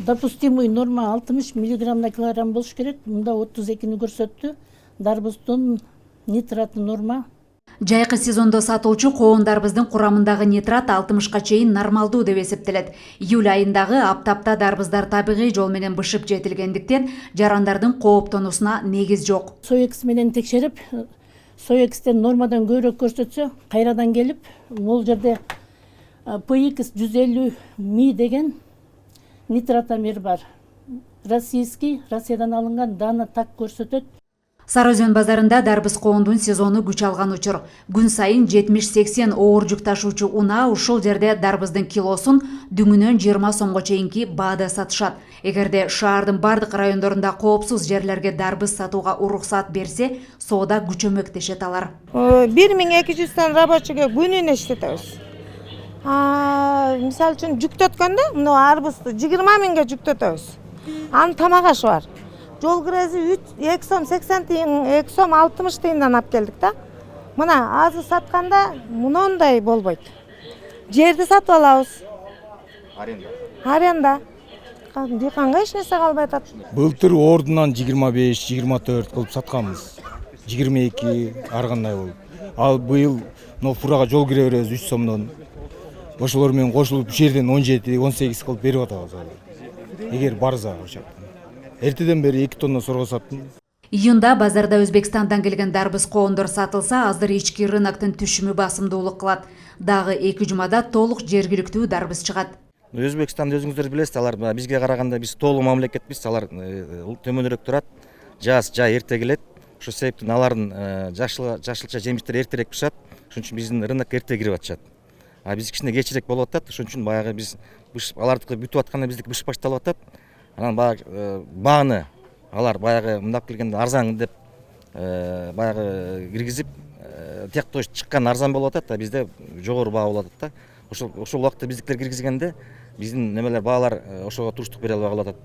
допустимый норма 60 мг на килограмм болуш керек. Мында 32-ни көрсөттү. Дарбыздын нитраты норма. Жайкы сезондо сатылчу коондарбыздын курамындагы нитрат 60ка чейин нормалдуу деп эсептелет. Июль айындагы аптапта дарбыздар табигый жол менен бышып жетилгендиктен жарандардын кооптонуусуна негиз жок. Соекс менен текшерип, Соекстен нормадан көбүрөөк көрсөтсө, кайрадан келип, бул жерде PX 150 ми деген нитратомер бар. Россиядан алынган дана так көрсөтөт. Сары Өзөн базарында дарбыз коондун сезону күч алган учур. Күн сайын 70-80 оор жүк ташуучу унаа ушул жерде дарбыздын килосун дүңүнөн 20 сомго чейинки баада сатышат. Эгерде шаардын бардык райондорунда коопсуз жерлерге дарбыз сатууга уруксат берсе, соода күчөмөктешет алар. 1200 рабочийге күнүнө иштетебиз. Мисалы үчүн жүктөткөндө мына арбызды 20 миңге жүктөтөбүз. Анын тамак ашы бар. Жол кирези 2 сом 80 тиын, 2 сом 60 тиындан алып келдик да. Мына азы сатканда мындай болбойт. Жерди сатып алабыз. Аренда. Дыйканга эч нерсе калбай атат. Былтыр ордунан 25-24 кылып сатканбыз. 22 ар кандай болуп. Ал быйыл фурага жол кире беребиз 3 сомдон. Ошолор менен кошулуп жерден 17-18 кылып берип атабыз. Эгер барса ошо. Эртеден бери 2 тонна сорго саттым. Июнда базарда Өзбекстандан келген дарбыз коондор сатылса, азыр ички рыноктун түшүмү басымдуулук кылат. Дагы 2 жумада толук жергиликтүү дарбыз чыгат. Өзбекстанды өзүңүздөр билесиз, алар бизге караганда биз толук мамлекетпиз, алар төмөнүрөөк турат. Жай эрте келет. Ошол себептен алардын жашылча жемиштери эртерээк пышат. Ошон үчүн биздин рынок эрте кирип атышат. Биз кичине кечирээк болуп атат. Ошон үчүн баягы биз алардыкы бүтүп атканда биздики бышып башталып атат. Анан бааны алар баягы мындап келгенде арзан деп баягы киргизип, тияктоо чыккан арзан болуп атат, бизде жогору баа болуп атат да. Ошол убакта биздиктер киргизгенде биздин немелер баалар ошого туруштук бере албай калып атат.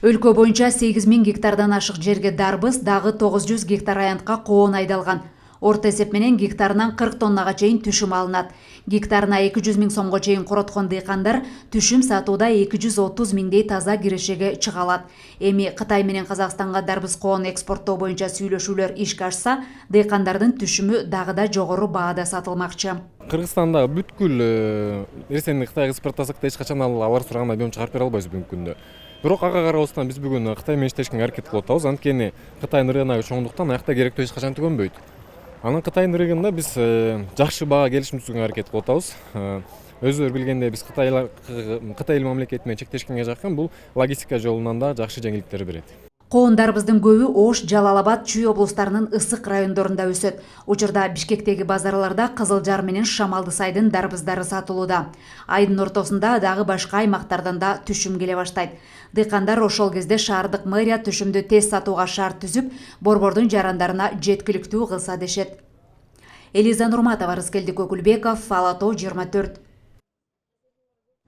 Өлкө боюнча 8000 гектардан ашык жерге дарбыз, дагы 900 гектар аянтка коон айдалган. Орто эсеп менен гектарынан 40 тоннага чейин түшүм алынат. Гектарына 200 миң сомго чейин короткон дыйкандар түшүм сатууда 230 миңдей таза кирешеге чыга алат. Эми Кытай менен Казакстанга дарбыз коон экспорттоо боюнча сүйлөшүүлөр ишке ашса, дыйкандардын түшүмү дагы да жогору баада сатылмакчы. Кыргызстандагы бүткүл нерсени Кытайга экспорттасак да эч качан алар сурагандай бем чыгарып бере албайбыз бүгүнкү күндө. Бирок ага карабастан биз бүгүн Кытай менен иштешке аракет кылып атабыз. Анткени Кытайдын рыногу чоңдуктан аякта керектүү эч качан түгөнбөйт. Анын Кытайдын рыногунда биз жакшы баа келишим түзүүгө аракет кылып атабыз. Өзүңөр билгендей биз Кытай мамлекети менен чектешкенге жакын бул логистика жолунан да жакшы жеңилдиктер берет. Коондарбыздын көбү Ош, Жалал-Абад, Чүй облустарынын ысык райондорунда өсөт. Учурда Бишкектеги базарларда Кызылжар менен Шамалды сайдын дарбыздары сатылууда. Айдын ортосунда дагы башка аймактардан да түшүм келе баштайт. Дыйкандар ошол кезде шаардык мэрия түшүмдү тез сатууга шарт түзүп, борбордун жарандарына жеткиликтүү кылса дешет. Элиза Нурматова, Рыскелди Көкүлбеков, Ала Тоо 24.